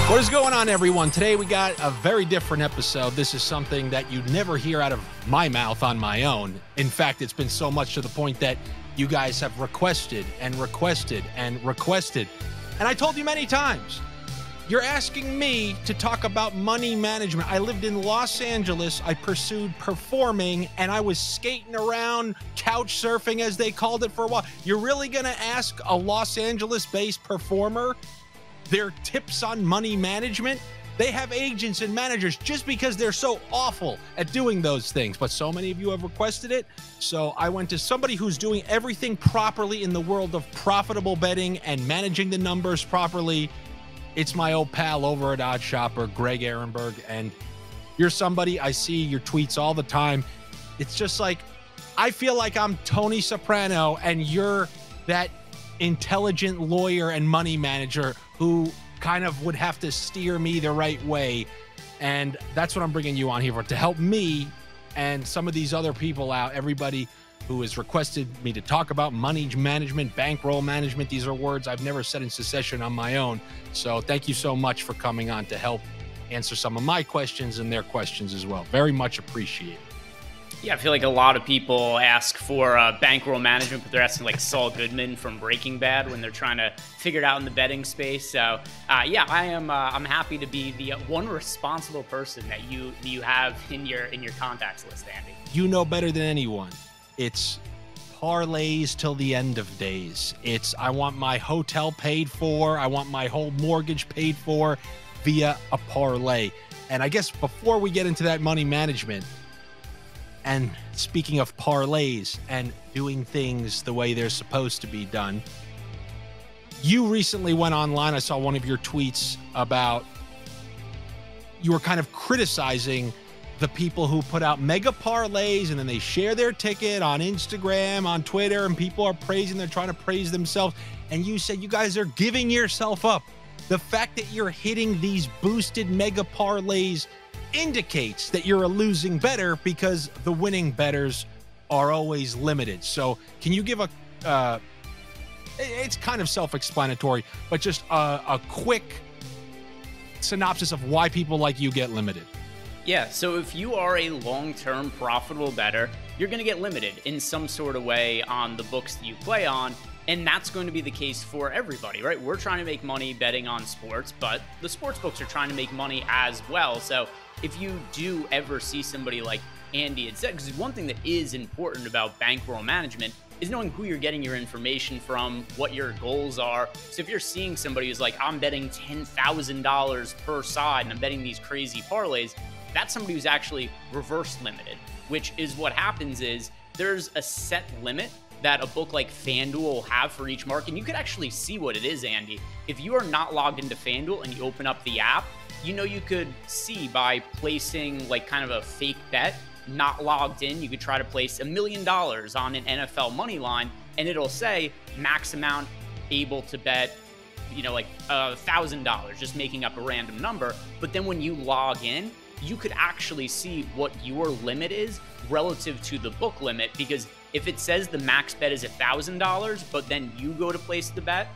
What is going on, everyone? Today we got a very different episode. This is something that you never hear out of my mouth on my own. In fact, it's been so much to the point that you guys have requested and requested and requested. And I told you many times, you're asking me to talk about money management. I lived in Los Angeles. I pursued performing, and I was skating around, couch surfing, as they called it, for a while. You're really going to ask a Los Angeles-based performer their tips on money management? They have agents and managers just because they're so awful at doing those things. But so many of you have requested it. So I went to somebody who's doing everything properly in the world of profitable betting and managing the numbers properly. It's my old pal over at OddsShopper, Greg Ehrenberg. And you're somebody, I see your tweets all the time. It's just like, I feel like I'm Tony Soprano and you're that intelligent lawyer and money manager who kind of would have to steer me the right way. And that's what I'm bringing you on here for, to help me and some of these other people out, everybody who has requested me to talk about money management, bankroll management. These are words I've never said in succession on my own. So thank you so much for coming on to help answer some of my questions and their questions as well. Very much appreciated. Yeah, I feel like a lot of people ask for bankroll management, but they're asking like Saul Goodman from Breaking Bad when they're trying to figure it out in the betting space. So yeah, I'm happy to be the one responsible person that you have in your contacts list, Andy. You know better than anyone. It's parlays till the end of days. It's I want my hotel paid for. I want my whole mortgage paid for via a parlay. And I guess before we get into that money management, and speaking of parlays and doing things the way they're supposed to be done, you recently went online. I saw one of your tweets about you were kind of criticizing the people who put out mega parlays and then they share their ticket on Instagram, on Twitter, and people are praising, they're trying to praise themselves. And you said you guys are giving yourself up. The fact that you're hitting these boosted mega parlays indicates that you're a losing bettor because the winning bettors are always limited. So can you give it's kind of self-explanatory, but just a quick synopsis of why people like you get limited? Yeah, so if you are a long-term profitable bettor, you're going to get limited in some sort of way on the books that you play on. And that's going to be the case for everybody, right? We're trying to make money betting on sports, but the sports books are trying to make money as well. So if you do ever see somebody like Andy had said, because one thing that is important about bankroll management is knowing who you're getting your information from, what your goals are. So if you're seeing somebody who's like, I'm betting $10,000 per side and I'm betting these crazy parlays, that's somebody who's actually reverse limited, which is what happens is there's a set limit that a book like FanDuel will have for each market. And you could actually see what it is, Andy. If you are not logged into FanDuel and you open up the app, you know, you could see by placing like kind of a fake bet, not logged in, you could try to place $1 million on an NFL money line and it'll say max amount able to bet, you know, like $1,000, just making up a random number. But then when you log in, you could actually see what your limit is relative to the book limit, because if it says the max bet is $1,000, but then you go to place the bet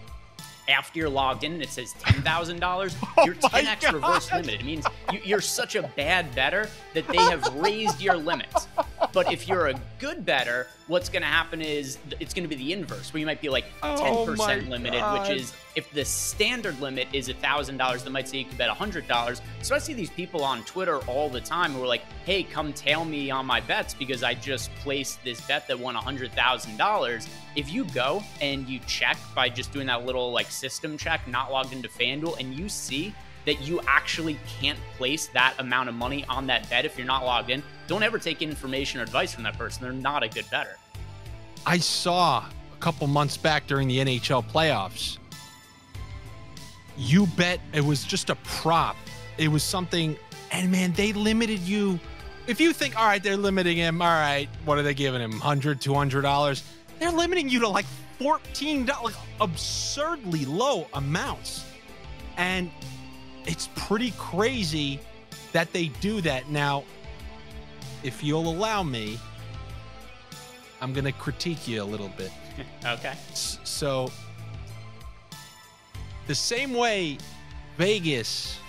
after you're logged in and it says $10,000, you're 10x reverse limited. It means you're such a bad bettor that they have raised your limits. But if you're a good bettor, what's going to happen is it's going to be the inverse, where you might be like 10% limited, which is if the standard limit is $1,000, they might say you can bet $100. So I see these people on Twitter all the time who are like, hey, come tail me on my bets because I just placed this bet that won $100,000. If you go and you check by just doing that little like system check, not logged into FanDuel, and you see that you actually can't place that amount of money on that bet if you're not logged in, don't ever take information or advice from that person. They're not a good bettor. I saw a couple months back during the NHL playoffs, you bet it was just a prop. It was something, and man, they limited you. If you think, all right, they're limiting him, all right, what are they giving him, $100, $200? They're limiting you to like $14, like absurdly low amounts. And it's pretty crazy that they do that. Now, if you'll allow me, I'm going to critique you a little bit. Okay. So the same way Vegas,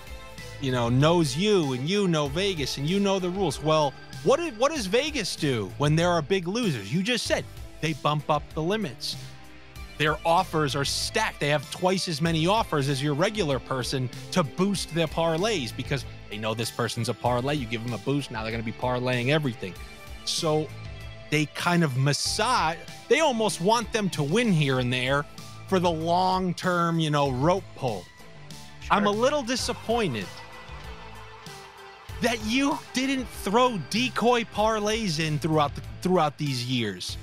knows you, and you know Vegas, and you know the rules. Well, what does Vegas do when there are big losers? You just said they bump up the limits. Their offers are stacked. They have twice as many offers as your regular person to boost their parlays because they know this person's a parlay. You give them a boost. Now they're going to be parlaying everything. So they kind of massage. They almost want them to win here and there for the long-term, rope pull. Sure. I'm a little disappointed that you didn't throw decoy parlays in throughout these years.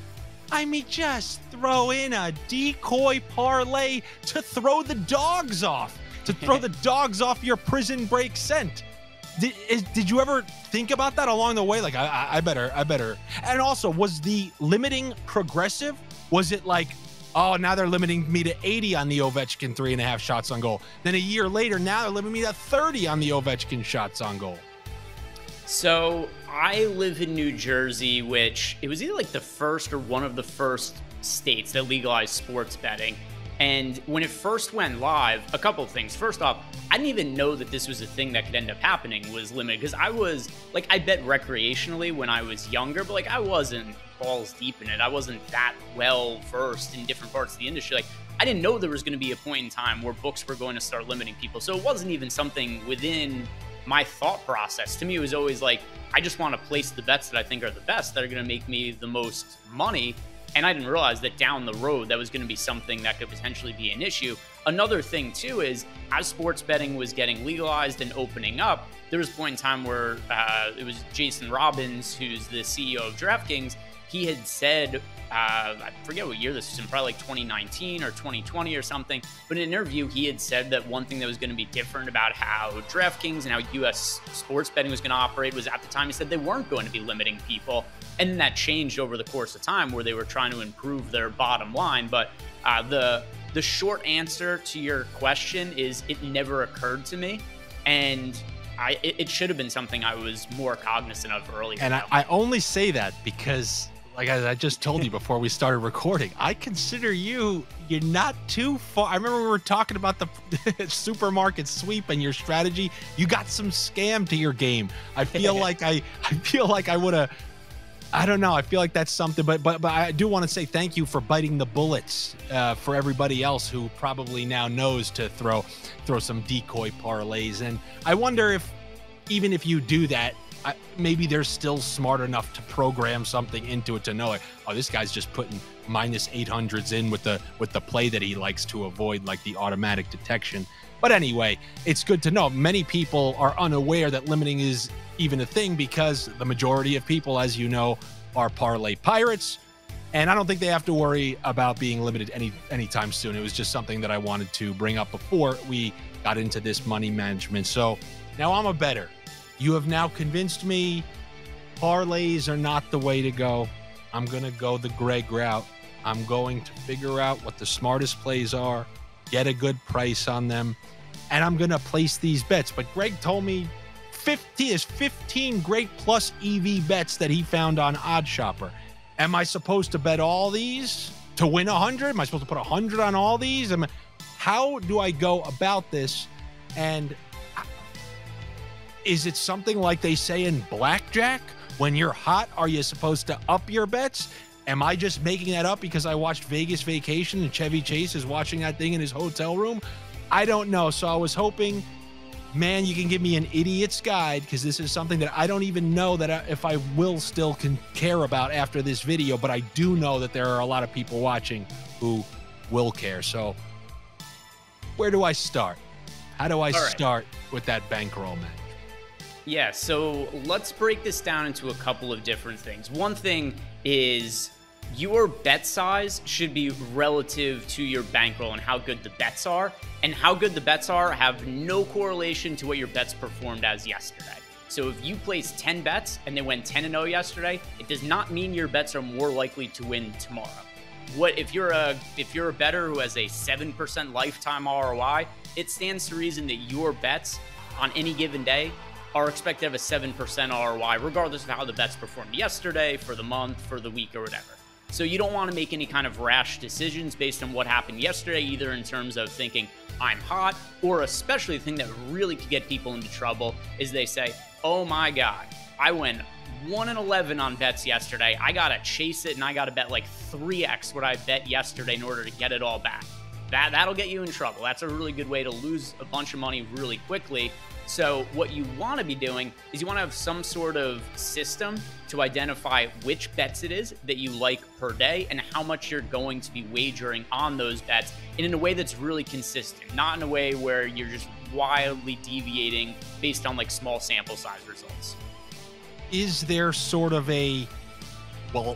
I mean, just throw in a decoy parlay to throw the dogs off, to throw the dogs off your prison break scent. Did you ever think about that along the way? Like, I better. And also, was the limiting progressive? Was it like, oh, now they're limiting me to 80 on the Ovechkin 3.5 shots on goal. Then a year later, now they're limiting me to 30 on the Ovechkin shots on goal. So I live in New Jersey, which it was either like the first or one of the first states that legalized sports betting. And when it first went live, a couple of things. First off, I didn't even know that this was a thing that could end up happening, was limited. Because I bet recreationally when I was younger, but I wasn't balls deep in it. I wasn't that well versed in different parts of the industry. I didn't know there was going to be a point in time where books were going to start limiting people. So it wasn't even something within my thought process. To me, it was always I just want to place the bets that I think are the best, that are going to make me the most money. And I didn't realize that down the road, that was going to be something that could potentially be an issue. Another thing too is, as sports betting was getting legalized and opening up, there was a point in time where it was Jason Robbins, who's the CEO of DraftKings. He had said, I forget what year this was in, probably 2019 or 2020 or something. But in an interview, he had said that one thing that was going to be different about how DraftKings and how U.S. sports betting was going to operate was, at the time, he said they weren't going to be limiting people. And then that changed over the course of time, where they were trying to improve their bottom line. But the short answer to your question is, it never occurred to me. And it should have been something I was more cognizant of earlier. And I only say that because, like I just told you before we started recording, I consider you're not too far. I remember we were talking about the supermarket sweep and your strategy. You got some scam to your game. I feel like I would have. I don't know. I feel like that's something, but I do want to say thank you for biting the bullets for everybody else who probably now knows to throw some decoy parlays. And I wonder if, even if you do that, maybe they're still smart enough to program something into it to know it. Oh, this guy's just putting minus 800s in with the play that he likes to avoid, like the automatic detection. But anyway, it's good to know. Many people are unaware that limiting is even a thing, because the majority of people, as you know, are parlay pirates. And I don't think they have to worry about being limited anytime soon. It was just something that I wanted to bring up before we got into this money management. So now I'm a bettor. You have now convinced me parlays are not the way to go. I'm going to go the Greg route. I'm going to figure out what the smartest plays are, get a good price on them, and I'm going to place these bets. But Greg told me 15 great plus EV bets that he found on OddsShopper. Am I supposed to bet all these to win 100? Am I supposed to put 100 on all these? How do I go about this? And is it something like they say in blackjack? When you're hot, are you supposed to up your bets? Am I just making that up because I watched Vegas Vacation and Chevy Chase is watching that thing in his hotel room? I don't know. So I was hoping, man, you can give me an idiot's guide, because this is something that I don't even know that if I will still care about after this video, but I do know that there are a lot of people watching who will care. So where do I start? How do I start with that bankroll match? Yeah, so let's break this down into a couple of different things. One thing is, your bet size should be relative to your bankroll and how good the bets are. And how good the bets are have no correlation to what your bets performed as yesterday. So if you placed 10 bets and they went 10-0 yesterday, it does not mean your bets are more likely to win tomorrow. If you're a bettor who has a 7% lifetime ROI, it stands to reason that your bets on any given day are expected to have a 7% ROI, regardless of how the bets performed yesterday, for the month, for the week, or whatever. So you don't want to make any kind of rash decisions based on what happened yesterday, either in terms of thinking I'm hot, or especially the thing that really could get people into trouble is they say, oh my God, I went 1-11 on bets yesterday. I got to chase it and I got to bet like 3x what I bet yesterday in order to get it all back. That'll get you in trouble. That's a really good way to lose a bunch of money really quickly. So what you want to be doing is you want to have some sort of system to identify which bets it is that you like per day and how much you're going to be wagering on those bets, and in a way that's really consistent, not in a way where you're just wildly deviating based on like small sample size results. Is there sort of a, well,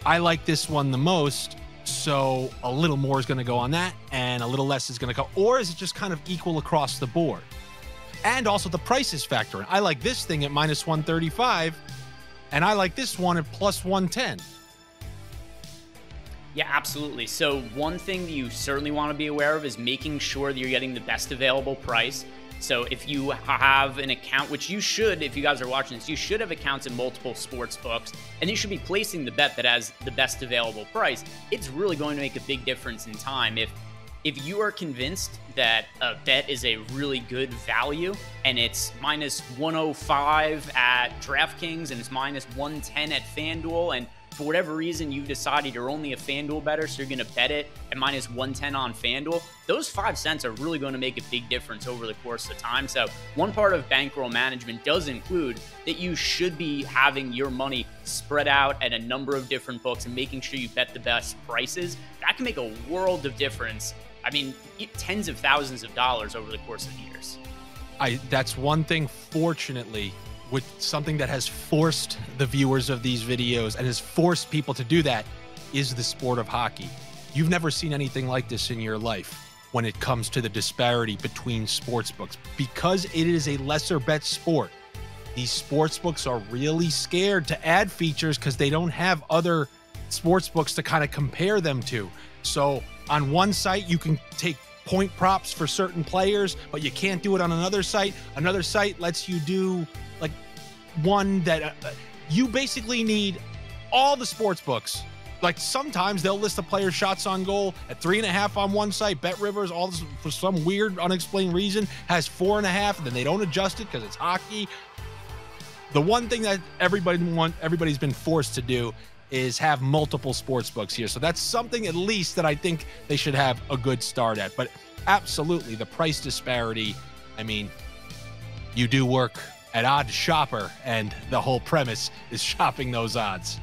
I like this one the most, so a little more is going to go on that and a little less is going to go, or is it just kind of equal across the board? And also the prices factor in. I like this thing at -135, and I like this one at +110. Yeah, absolutely. So one thing that you certainly want to be aware of is making sure that you're getting the best available price. So if you have an account, which you should, if you guys are watching this, you should have accounts in multiple sports books, and you should be placing the bet that has the best available price. It's really going to make a big difference in time. If you are convinced that a bet is a really good value and it's -105 at DraftKings and it's -110 at FanDuel, and for whatever reason you've decided you're only a FanDuel bettor, so you're going to bet it at -110 on FanDuel, those 5 cents are really going to make a big difference over the course of time. So one part of bankroll management does include that you should be having your money spread out at a number of different books and making sure you bet the best prices. That can make a world of difference. I mean, tens of thousands of dollars over the course of years. That's one thing, fortunately, with something that has forced the viewers of these videos and has forced people to do that, is the sport of hockey. You've never seen anything like this in your life when it comes to the disparity between sports books. Because it is a lesser bet sport, these sports books are really scared to add features because they don't have other sports books to kind of compare them to. So on one site, you can take point props for certain players, but you can't do it on another site. Another site lets you do like one that you basically need all the sports books. Like sometimes they'll list a player's shots on goal at 3.5 on one site. Bet Rivers, all this for some weird unexplained reason has 4.5, and then they don't adjust it because it's hockey. The one thing that everybody's been forced to do is have multiple sports books here. So that's something at least that I think they should have a good start at. But absolutely, the price disparity, I mean, you do work at OddsShopper, and the whole premise is shopping those odds.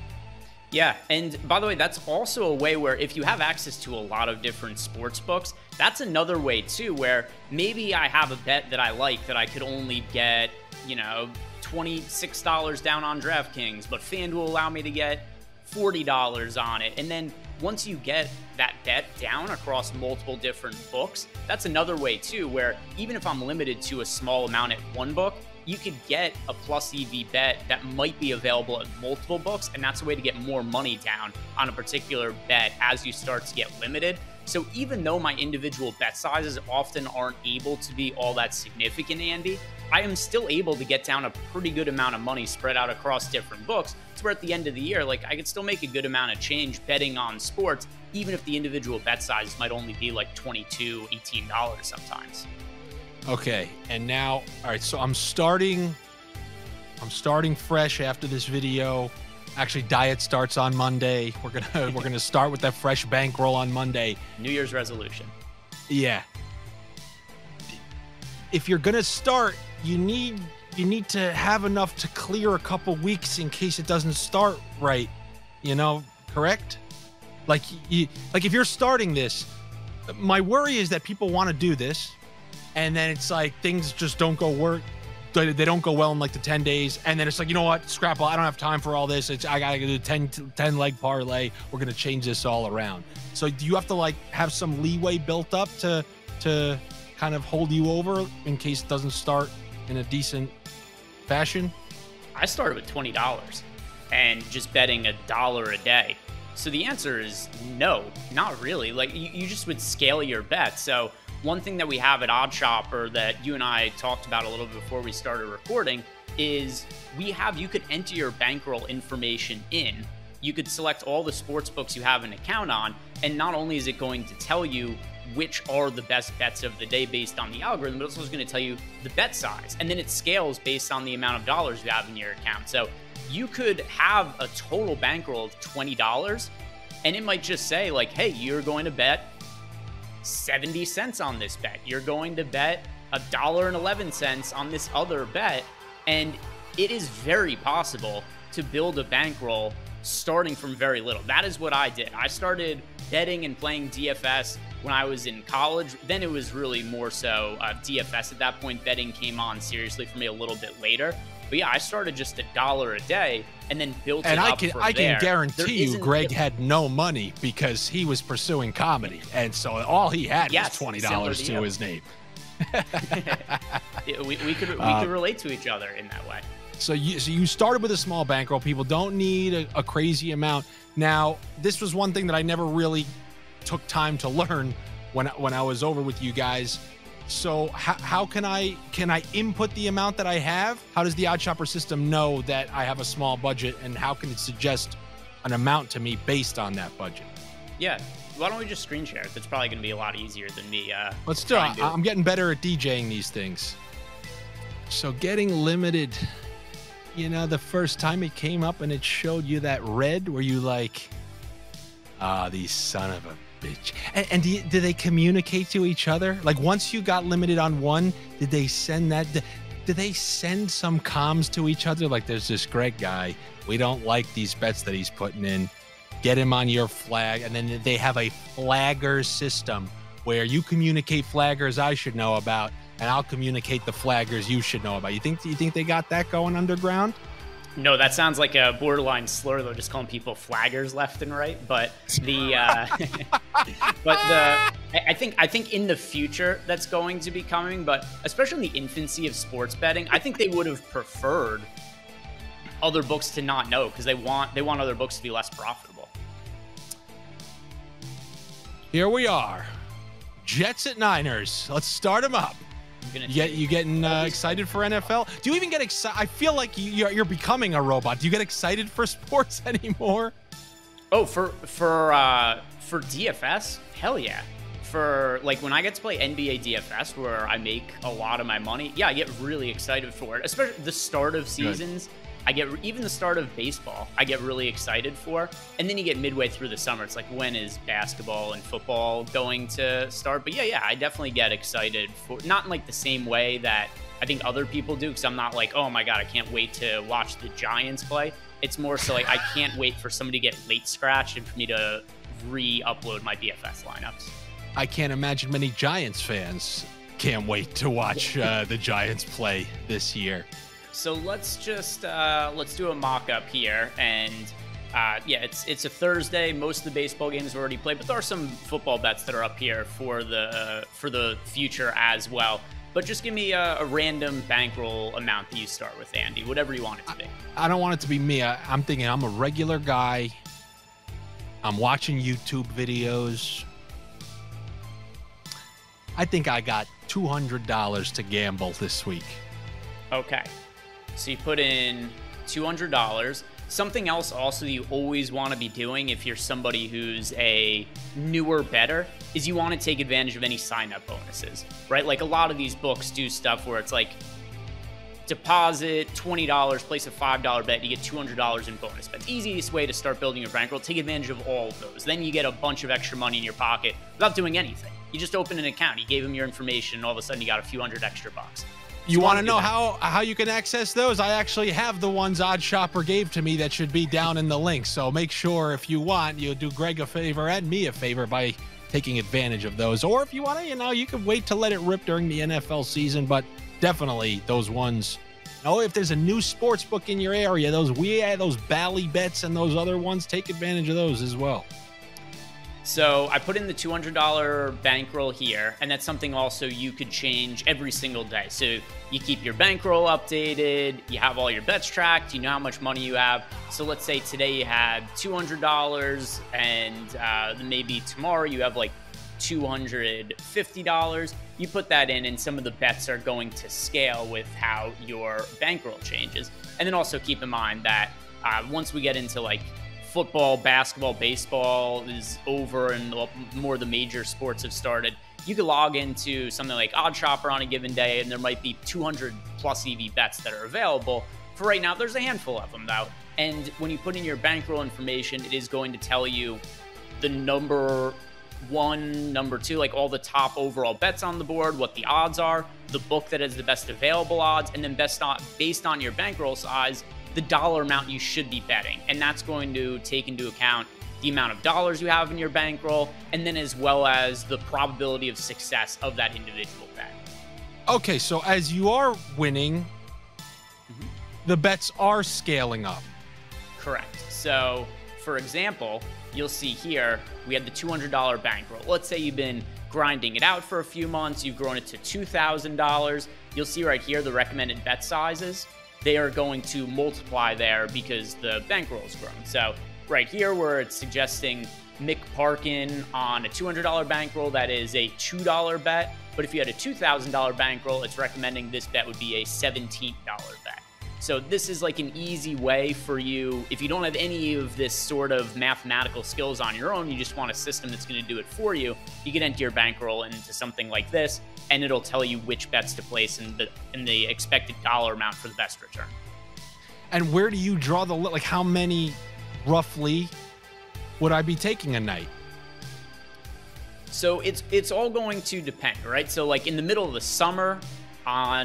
Yeah, and by the way, that's also a way where if you have access to a lot of different sports books, that's another way too, where maybe I have a bet that I like that I could only get, you know, $26 down on DraftKings, but FanDuel allow me to get $40 on it. And then once you get that bet down across multiple different books, that's another way too, where even if I'm limited to a small amount at one book, you could get a plus EV bet that might be available at multiple books, and that's a way to get more money down on a particular bet as you start to get limited. So even though my individual bet sizes often aren't able to be all that significant, Andy, I am still able to get down a pretty good amount of money spread out across different books. It's where at the end of the year, like I could still make a good amount of change betting on sports, even if the individual bet size might only be like $22, $18 sometimes. Okay, and now, all right, so I'm starting fresh after this video. Actually, diet starts on Monday. We're gonna start with that fresh bankroll on Monday. New Year's resolution. Yeah. If you're gonna start, you need to have enough to clear a couple weeks in case it doesn't start right. You know, correct? Like if you're starting this, my worry is that people want to do this, and then it's like things just don't go they don't go well in like the 10 days. And then it's like, you know what, scrap all, I don't have time for all this. I gotta do 10 leg parlay. We're gonna change this all around. So do you have to like have some leeway built up to kind of hold you over in case it doesn't start in a decent fashion? I started with $20 and just betting $1 a day. So the answer is no, not really. Like you just would scale your bet. So one thing that we have at OddsShopper that you and I talked about a little bit before we started recording is you could enter your bankroll information in. you could select all the sports books you have an account on, and not only is it going to tell you which are the best bets of the day based on the algorithm, but it's also going to tell you the bet size. And then it scales based on the amount of dollars you have in your account. So you could have a total bankroll of $20, and it might just say like, hey, you're going to bet 70 cents on this bet. You're going to bet $1.11 on this other bet. And it is very possible to build a bankroll starting from very little. That is what I did. I started betting and playing DFS when I was in college. Then it was really more so DFS at that point. Betting came on seriously for me a little bit later. But yeah, I started just $1 a day and then built it up from there. I can guarantee you Greg had no money because he was pursuing comedy. And so all he had was $20 to his name. we could relate to each other in that way. So you started with a small bankroll. People don't need a crazy amount. Now, this was one thing that I never really took time to learn when I was over with you guys. So how can I input the amount that I have? How does the OddsShopper system know that I have a small budget, and how can it suggest an amount to me based on that budget? Yeah. Why don't we just screen share it? That's probably going to be a lot easier than me. Let's do it. I'm getting better at DJing these things. So getting limited, you know, the first time it came up and it showed you that red, were you like, these son of a bitch. And do they communicate to each other? Like once you got limited on one, did they send that? Did they send some comms to each other? Like there's this Greg guy. We don't like these bets that he's putting in. Get him on your flag. And then they have a flagger system where you communicate flaggers I should know about, and I'll communicate the flaggers you should know about. You think they got that going underground? No, that sounds like a borderline slur though, just calling people flaggers left and right. But I think in the future that's going to be coming, but especially in the infancy of sports betting, I think they would have preferred other books to not know, because they want other books to be less profitable. Here we are, Jets at Niners. Let's start them up. You getting excited for NFL? Do you even get excited? I feel like you're becoming a robot. Do you get excited for sports anymore? Oh, for DFS? Hell yeah. For like when I get to play NBA DFS where I make a lot of my money, yeah, I get really excited for it. Especially the start of seasons. Good. Even the start of baseball, I get really excited for. And then you get midway through the summer. It's like, when is basketball and football going to start? But yeah, I definitely get excited for, not in like the same way that I think other people do, because I'm not like, oh my God, I can't wait to watch the Giants play. It's more so like, I can't wait for somebody to get late scratched and for me to re-upload my DFS lineups. I can't imagine many Giants fans can't wait to watch the Giants play this year. So let's just let's do a mock-up here, and yeah, it's a Thursday. Most of the baseball games are already played, but there are some football bets that are up here for the future as well. But just give me a random bankroll amount that you start with, Andy. Whatever you want it to be. I don't want it to be me. I'm thinking I'm a regular guy. I'm watching YouTube videos. I think I got $200 to gamble this week. Okay. So you put in $200. Something else also you always want to be doing if you're somebody who's a newer bettor is you want to take advantage of any sign-up bonuses, right? Like a lot of these books do stuff where it's like deposit $20, place a $5 bet, you get $200 in bonus bets. Easiest way to start building your bankroll, take advantage of all of those. Then you get a bunch of extra money in your pocket without doing anything. You just open an account, you gave them your information, and all of a sudden you got a few $100 extra bucks. You want to know how you can access those? I actually have the ones OddsShopper gave to me that should be down in the link. So make sure if you want, you do Greg a favor and me a favor by taking advantage of those. Or if you want to, you can wait to let it rip during the NFL season. But definitely those ones. Oh, if there's a new sports book in your area, those Bally bets and those other ones, take advantage of those as well. So I put in the $200 bankroll here, and that's something also you could change every single day. So you keep your bankroll updated, you have all your bets tracked, you know how much money you have. So let's say today you had $200, and maybe tomorrow you have like $250. You put that in, and some of the bets are going to scale with how your bankroll changes. And then also keep in mind that once we get into like football, basketball, baseball is over and more of the major sports have started, you could log into something like OddsShopper on a given day, and there might be 200 plus EV bets that are available. For right now, there's a handful of them, though. And when you put in your bankroll information, it is going to tell you the number one, number two, like all the top overall bets on the board, what the odds are, the book that has the best available odds, and then based on your bankroll size, the dollar amount you should be betting. And that's going to take into account the amount of dollars you have in your bankroll, and then as well as the probability of success of that individual bet. Okay, so as you are winning, the bets are scaling up. Correct. So, for example, you'll see here, we had the $200 bankroll. Let's say you've been grinding it out for a few months, you've grown it to $2,000. You'll see right here the recommended bet sizes. They are going to multiply there because the bankroll has grown. So right here where it's suggesting Mick Parkin on a $200 bankroll, that is a $2 bet. But if you had a $2,000 bankroll, it's recommending this bet would be a $17 bet. So this is like an easy way for you, if you don't have any of this sort of mathematical skills on your own, you just want a system that's going to do it for you, you can enter your bankroll into something like this, and it'll tell you which bets to place in the expected dollar amount for the best return. And where do you draw the, like how many roughly would I be taking a night? So it's all going to depend, right? So like in the middle of the summer,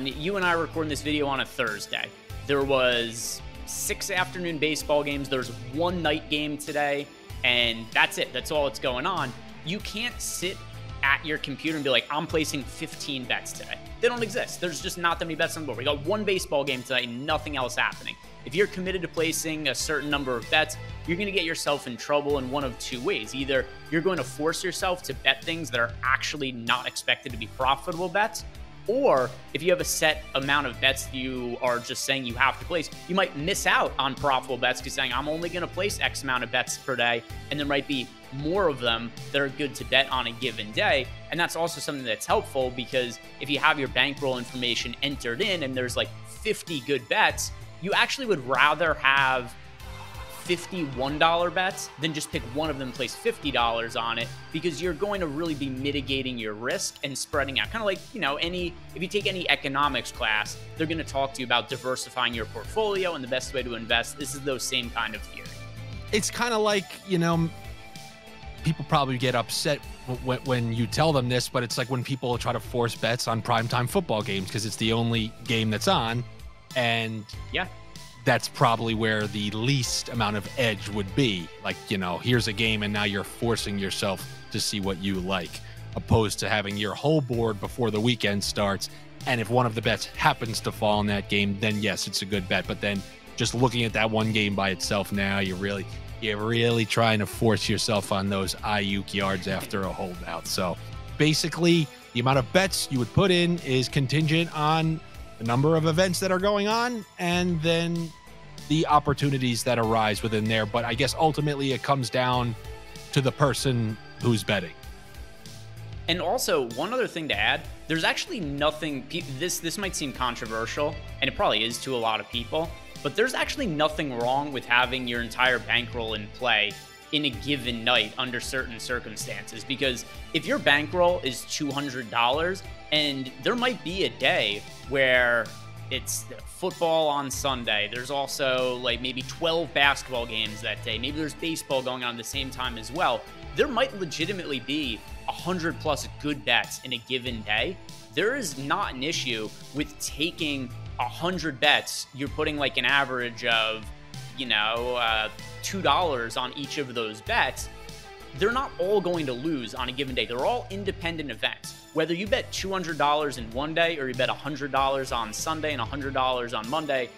you and I are recording this video on a Thursday. There was 6 afternoon baseball games. There's 1 night game today, and that's it. That's all that's going on. You can't sit at your computer and be like, I'm placing 15 bets today. They don't exist. There's just not that many bets on the board. We got 1 baseball game tonight and nothing else happening. If you're committed to placing a certain number of bets, you're going to get yourself in trouble in one of 2 ways. Either you're going to force yourself to bet things that are actually not expected to be profitable bets, or if you have a set amount of bets that you are just saying you have to place, you might miss out on profitable bets because saying I'm only going to place X amount of bets per day, and there might be more of them that are good to bet on a given day. And that's also something that's helpful because if you have your bankroll information entered in and there's like 50 good bets, you actually would rather have $51 bets than just pick one of them and place $50 on it, because you're going to really be mitigating your risk and spreading out. Kind of like, if you take any economics class, they're going to talk to you about diversifying your portfolio and the best way to invest. This is those same kind of theory. It's kind of like, people probably get upset when you tell them this, but it's like when people try to force bets on primetime football games because it's the only game that's on. And yeah, that's probably where the least amount of edge would be. Like, here's a game and now you're forcing yourself to see what you like, opposed to having your whole board before the weekend starts. And if one of the bets happens to fall in that game, then yes, it's a good bet. But then just looking at that one game by itself now, you're really trying to force yourself on those Ayuk yards after a holdout. So basically the amount of bets you would put in is contingent on the number of events that are going on, and then the opportunities that arise within there. But I guess ultimately it comes down to the person who's betting. And also, one other thing to add, there's actually nothing, this might seem controversial, and it probably is to a lot of people, but there's actually nothing wrong with having your entire bankroll in play in a given night under certain circumstances. Because if your bankroll is $200 and there might be a day where it's football on Sunday, there's also like maybe 12 basketball games that day, maybe there's baseball going on at the same time as well, there might legitimately be 100 plus good bets in a given day. There is not an issue with taking 100 bets. You're putting like an average of $2 on each of those bets. They're not all going to lose on a given day. They're all independent events. Whether you bet $200 in one day or you bet $100 on Sunday and $100 on Monday,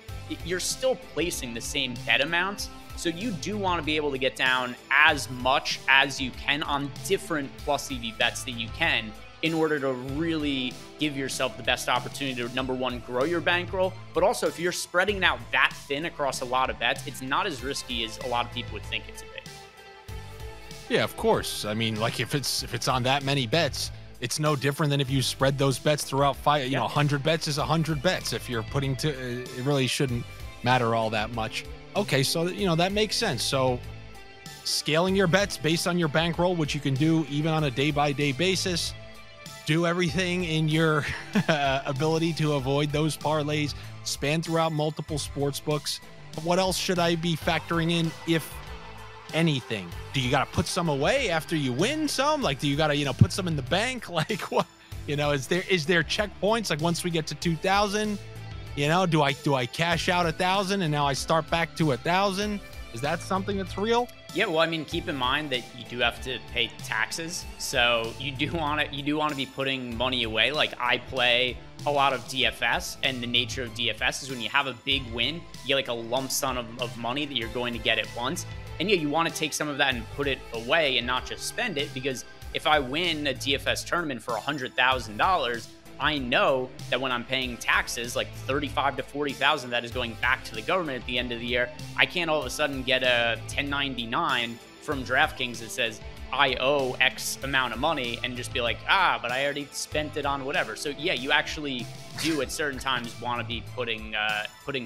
you're still placing the same bet amounts. So you do want to be able to get down as much as you can on different plus EV bets that you can in order to really give yourself the best opportunity to, number one, grow your bankroll, but also if you're spreading it out that thin across a lot of bets, it's not as risky as a lot of people would think it to be. Yeah, of course. I mean, like if it's on that many bets, it's no different than if you spread those bets throughout 100 bets is 100 bets. If you're putting it really shouldn't matter all that much. Okay, so that makes sense. So scaling your bets based on your bankroll, which you can do even on a day-by-day basis. Do everything in your ability to avoid those parlays. Span throughout multiple sports books. What else should I be factoring in, if anything? Do you got to put some away after you win some? Like, do you got to, put some in the bank? Like, what, is there checkpoints? Like, once we get to 2,000, do I cash out 1,000 and now I start back to 1,000? Is that something that's real? Yeah, well, I mean, keep in mind that you do have to pay taxes, so you do want to be putting money away. Like, I play a lot of DFS, and the nature of DFS is when you have a big win, you get like a lump sum of money that you're going to get at once. And yeah, you want to take some of that and put it away and not just spend it, because if I win a DFS tournament for $100,000, I know that when I'm paying taxes, like 35 to 40,000, that is going back to the government at the end of the year. I can't all of a sudden get a 1099 from DraftKings that says I owe X amount of money and just be like, but I already spent it on whatever. So yeah, you actually do at certain times want to be putting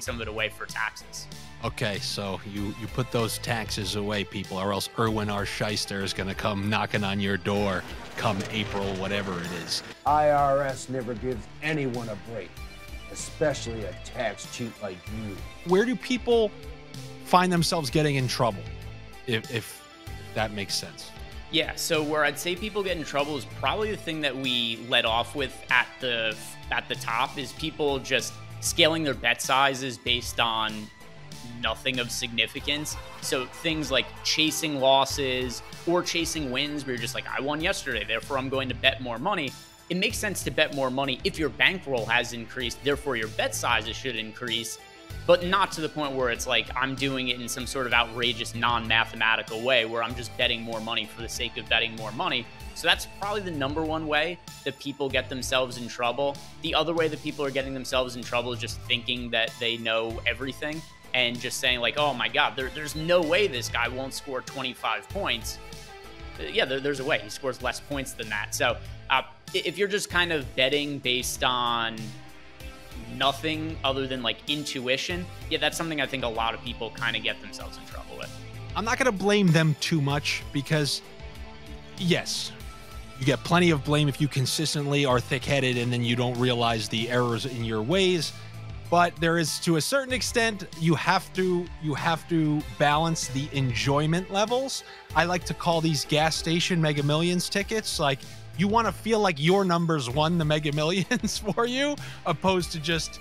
some of it away for taxes. Okay, so you put those taxes away, people, or else Erwin R. Shyster is going to come knocking on your door come April, whatever it is. IRS never gives anyone a break, especially a tax cheat like you. Where do people find themselves getting in trouble, if that makes sense? Yeah, so where I'd say people get in trouble is probably the thing that we led off with at the top, is people just scaling their bet sizes based on nothing of significance. So things like chasing losses or chasing wins, where you're just like, I won yesterday, therefore I'm going to bet more money. It makes sense to bet more money if your bankroll has increased, therefore your bet sizes should increase, but not to the point where it's like I'm doing it in some sort of outrageous non-mathematical way where I'm just betting more money for the sake of betting more money. So that's probably the number one way that people get themselves in trouble. The other way that people are getting themselves in trouble is just thinking that they know everything and just saying like, oh my God, there's no way this guy won't score 25 points. Yeah, there's a way. He scores less points than that. So if you're just kind of betting based on nothing other than like intuition, yeah, that's something I think a lot of people kind of get themselves in trouble with. I'm not going to blame them too much, because yes, you get plenty of blame if you consistently are thick-headed and then you don't realize the errors in your ways. But there is, to a certain extent, you have to balance the enjoyment levels. I like to call these gas station Mega Millions tickets. Like, you want to feel like your numbers won the Mega Millions for you, opposed to just,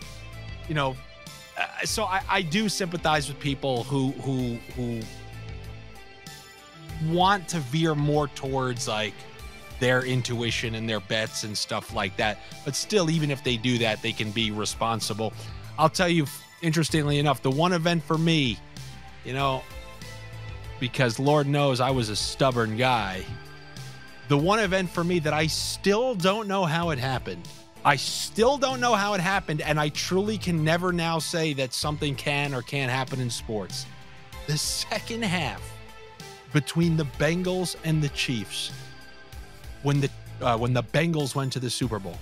so I do sympathize with people who want to veer more towards like their intuition and their bets and stuff like that. But still, even if they do that, they can be responsible. I'll tell you, interestingly enough, the one event for me, because Lord knows I was a stubborn guy, the one event for me that I still don't know how it happened. I still don't know how it happened, and I truly can never now say that something can or can't happen in sports. The second half between the Bengals and the Chiefs, when the Bengals went to the Super Bowl,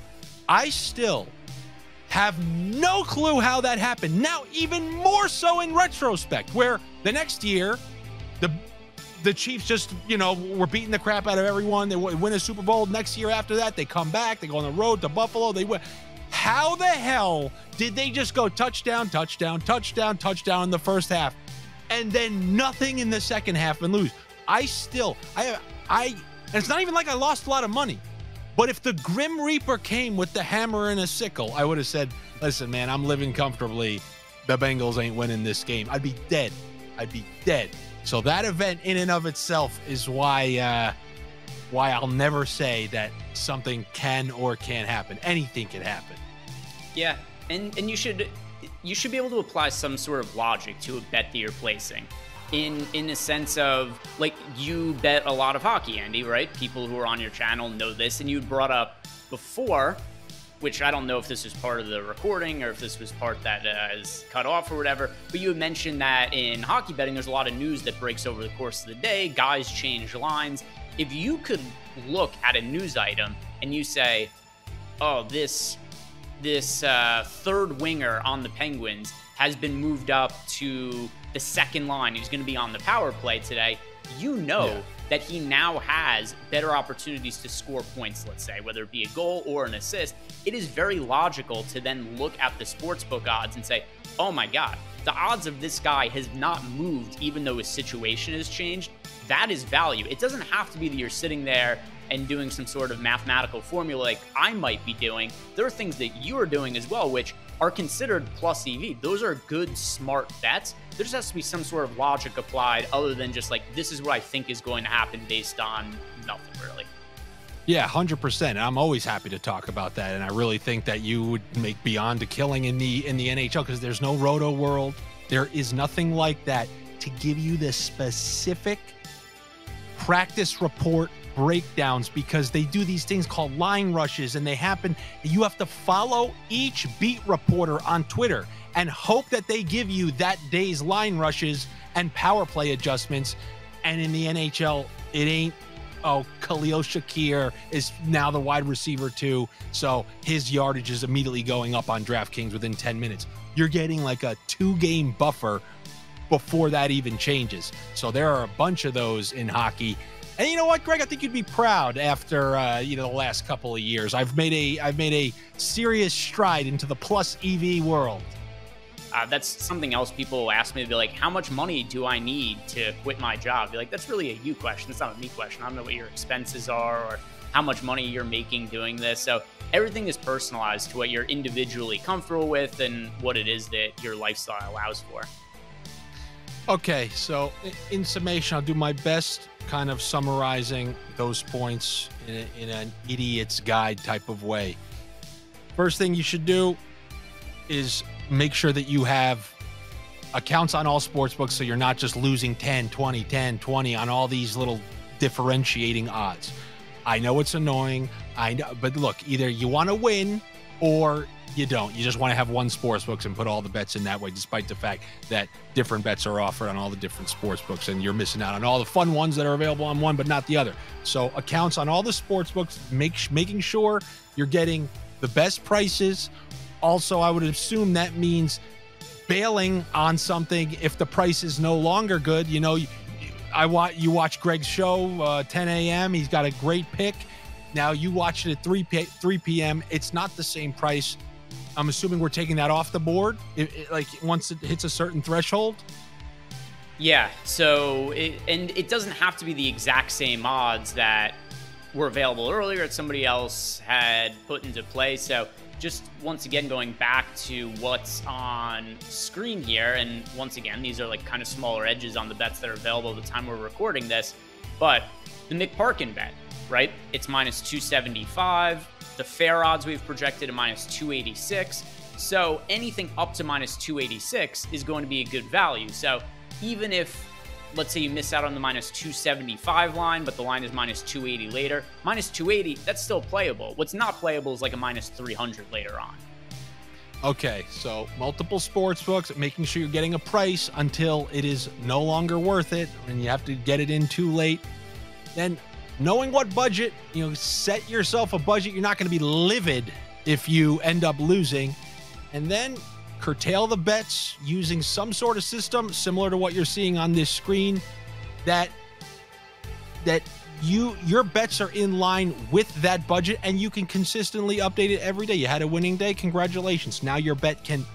I still have no clue how that happened. Now, even more so in retrospect, where the next year, the Chiefs just, were beating the crap out of everyone. They win a Super Bowl. Next year after that, they come back. They go on the road to Buffalo. They win. How the hell did they just go touchdown, touchdown, touchdown, touchdown in the first half, and then nothing in the second half and lose? And it's not even like I lost a lot of money. But if the Grim Reaper came with the hammer and a sickle, I would have said, listen, man, I'm living comfortably. The Bengals ain't winning this game. I'd be dead. So that event in and of itself is why I'll never say that something can or can't happen. Anything can happen. Yeah, and you should be able to apply some sort of logic to a bet that you're placing. In a sense of, like, you bet a lot of hockey, Andy, right? People who are on your channel know this, and you brought up before, which I don't know if this was part of the recording or if this was part that is cut off or whatever, but you had mentioned that in hockey betting, there's a lot of news that breaks over the course of the day. Guys change lines. If you could look at a news item and you say, oh, this third winger on the Penguins has been moved up to the second line, he's going to be on the power play today, you know that he now has better opportunities to score points, let's say, whether it be a goal or an assist. It is very logical to then look at the sportsbook odds and say, oh my God, the odds of this guy has not moved even though his situation has changed. That is value. It doesn't have to be that you're sitting there and doing some sort of mathematical formula like I might be doing. There are things that you are doing as well, which are considered plus EV. Those are good, smart bets. There just has to be some sort of logic applied other than just like, this is what I think is going to happen based on nothing really. Yeah, 100%. I'm always happy to talk about that. And I really think that you would make beyond a killing in the NHL because there's no roto world. There is nothing like that to give you the specific practice report breakdowns, because they do these things called line rushes and they happen. You have to follow each beat reporter on Twitter and hope that they give you that day's line rushes and power play adjustments. And in the NHL, it ain't, oh, Khalil Shakir is now the wide receiver too, so his yardage is immediately going up on DraftKings within 10 minutes. You're getting like a 2-game buffer before that even changes. So there are a bunch of those in hockey. And you know what, Greg? I think you'd be proud after the last couple of years. I've made a serious stride into the plus EV world. That's something else people ask me. They'll be like, how much money do I need to quit my job? Be like, that's really a you question. It's not a me question. I don't know what your expenses are or how much money you're making doing this. So everything is personalized to what you're individually comfortable with and what it is that your lifestyle allows for. Okay, so in summation, I'll do my best kind of summarizing those points in an idiot's guide type of way. First thing you should do is make sure that you have accounts on all sportsbooks so you're not just losing 10, 20 on all these little differentiating odds. I know it's annoying, I know, but look, either you want to win or you don't. You just want to have one sportsbooks and put all the bets in that way, despite the fact that different bets are offered on all the different sportsbooks and you're missing out on all the fun ones that are available on one but not the other. So accounts on all the sportsbooks, making sure you're getting the best prices. Also, I would assume that means bailing on something if the price is no longer good. You know, you watch Greg's show, 10 a.m. He's got a great pick. Now you watch it at 3 p.m. It's not the same price. I'm assuming we're taking that off the board, like once it hits a certain threshold. Yeah. So it doesn't have to be the exact same odds that were available earlier that somebody else had put into play. So just once again, going back to what's on screen here, and once again, these are like kind of smaller edges on the bets that are available at the time we're recording this, but the McParkin bet, right? It's minus 275. The fair odds we've projected at minus 286. So anything up to minus 286 is going to be a good value. So even if, let's say you miss out on the minus 275 line, but the line is minus 280 later, minus 280, that's still playable. What's not playable is like a minus 300 later on. Okay, so multiple sports books, making sure you're getting a price until it is no longer worth it and you have to get it in too late. Then knowing what budget, set yourself a budget. You're not going to be livid if you end up losing. And then curtail the bets using some sort of system similar to what you're seeing on this screen, that your bets are in line with that budget and you can consistently update it every day. You had a winning day, congratulations. Now your bet can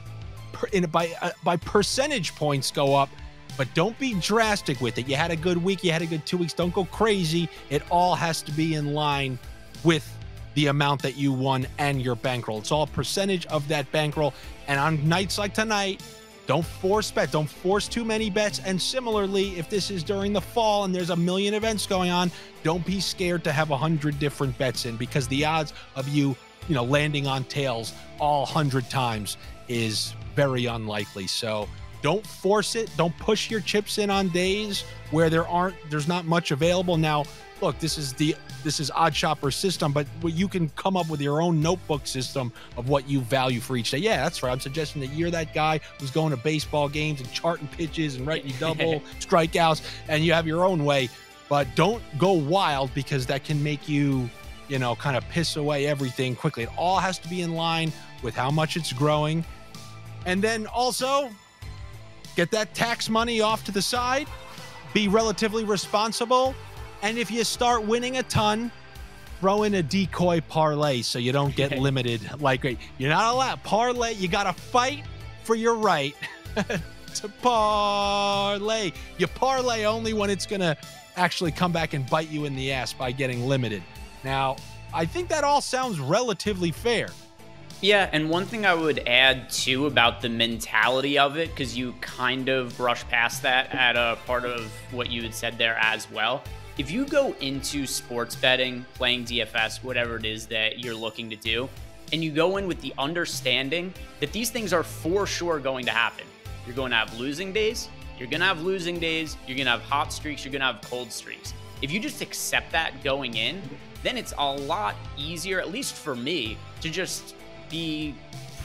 by percentage points go up, but don't be drastic with it. You had a good week, you had a good 2 weeks, don't go crazy. It all has to be in line with the amount that you won and your bankroll. It's all a percentage of that bankroll. And on nights like tonight, don't force bet. Don't force too many bets. And similarly, if this is during the fall and there's a million events going on, don't be scared to have 100 different bets in, because the odds of you landing on tails all 100 times is very unlikely. So don't force it. Don't push your chips in on days where there's not much available. Now, look, this is OddsShopper system, but you can come up with your own notebook system of what you value for each day. Yeah, that's right. I'm suggesting that you're that guy who's going to baseball games and charting pitches and writing double strikeouts, and you have your own way. But don't go wild, because that can make you, kind of piss away everything quickly. It all has to be in line with how much it's growing. And then also get that tax money off to the side. be relatively responsible. And if you start winning a ton, throw in a decoy parlay so you don't get limited. Like, you're not allowed parlay. You got to fight for your right to parlay. You parlay only when it's going to actually come back and bite you in the ass by getting limited. Now, I think that all sounds relatively fair. Yeah, and one thing I would add, too, about the mentality of it, because you kind of brushed past that at a part of what you had said there as well. If you go into sports betting, playing DFS, whatever it is that you're looking to do, and you go in with the understanding that these things are for sure going to happen. You're going to have losing days. You're going to have losing days. You're going to have hot streaks. You're going to have cold streaks. If you just accept that going in, then it's a lot easier, at least for me, to just be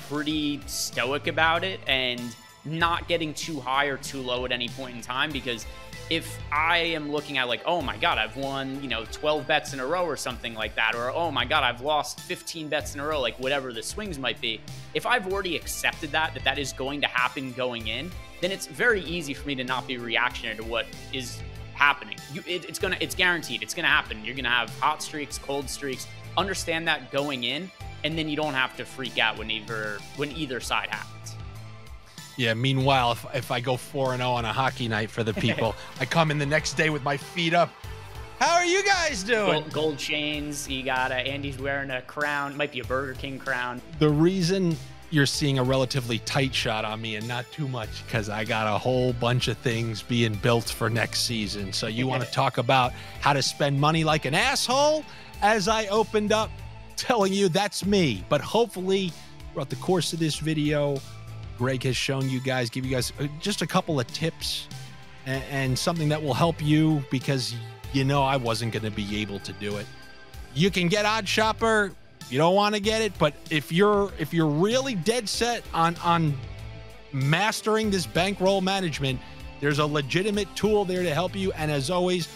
pretty stoic about it and not getting too high or too low at any point in time. Because if I am looking at like, oh my God, I've won, 12 bets in a row or something like that, or oh my God, I've lost 15 bets in a row, like whatever the swings might be. If I've already accepted that is going to happen going in, then it's very easy for me to not be reactionary to what is happening. It's guaranteed. It's going to happen. You're going to have hot streaks, cold streaks. Understand that going in, and then you don't have to freak out when either side happens. Yeah, meanwhile, if I go 4-0 on a hockey night for the people, I come in the next day with my feet up. How are you guys doing? Gold chains. You got Andy's wearing a crown. Might be a Burger King crown. The reason you're seeing a relatively tight shot on me and not too much, because I got a whole bunch of things being built for next season. So you want to talk about how to spend money like an asshole? As I opened up telling you, that's me. But hopefully throughout the course of this video, Greg has shown you guys, give you guys just a couple of tips and something that will help you, because I wasn't going to be able to do it. You can get OddsShopper. You don't want to get it, but if you're really dead set on mastering this bankroll management, there's a legitimate tool there to help you. And as always,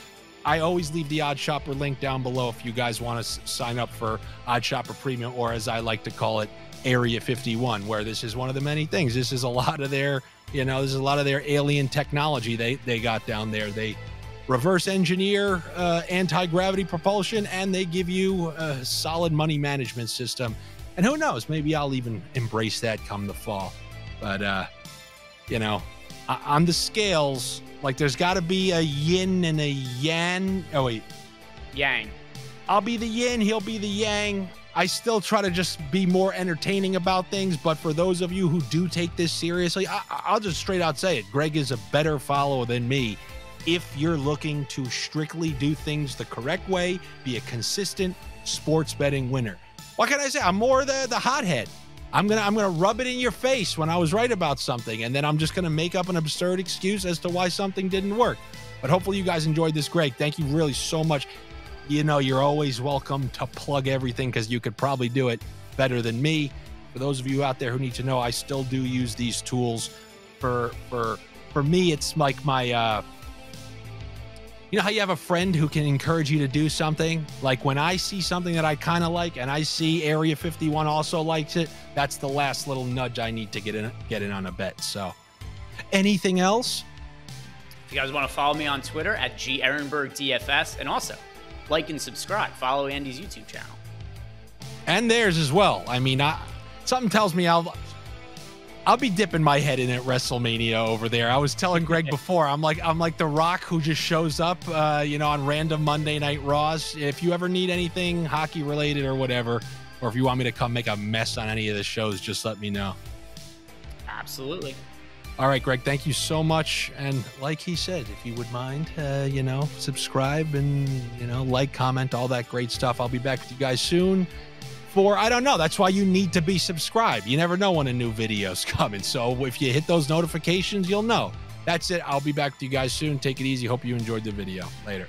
I always leave the OddsShopper link down below if you guys want to sign up for OddsShopper Premium, or as I like to call it, Area 51, where this is one of the many things. This is a lot of their, this is a lot of their alien technology they got down there. They reverse engineer anti-gravity propulsion, and they give you a solid money management system. And who knows, maybe I'll even embrace that come the fall. But, on the scales, like there's got to be a yin and a yang. Oh, wait. Yang. I'll be the yin, he'll be the yang. I still try to just be more entertaining about things, but for those of you who do take this seriously, I'll just straight out say it. Greg is a better follower than me. If you're looking to strictly do things the correct way, be a consistent sports betting winner. What can I say? I'm more the hothead. I'm gonna rub it in your face when I was right about something, and then I'm just gonna make up an absurd excuse as to why something didn't work. But hopefully you guys enjoyed this. Greg, thank you really so much. You're always welcome to plug everything, because you could probably do it better than me. For those of you out there who need to know, I still do use these tools. For me, it's like my, how you have a friend who can encourage you to do something? Like when I see something that I kind of like, and I see Area 51 also likes it, that's the last little nudge I need to get in on a bet. So anything else? If you guys want to follow me on Twitter at GEhrenbergDFS, and also like and subscribe. Follow Andy's YouTube channel. And theirs as well. I mean, something tells me I'll be dipping my head in at WrestleMania over there. I was telling Greg before, I'm like The Rock who just shows up, on random Monday Night Raws. If you ever need anything hockey related or whatever, or if you want me to come make a mess on any of the shows, just let me know. Absolutely. All right, Greg, thank you so much. And like he said, if you would mind, subscribe and, like, comment, all that great stuff. I'll be back with you guys soon I don't know. That's why you need to be subscribed. You never know when a new video's coming. So if you hit those notifications, you'll know. That's it. I'll be back with you guys soon. Take it easy. Hope you enjoyed the video. Later.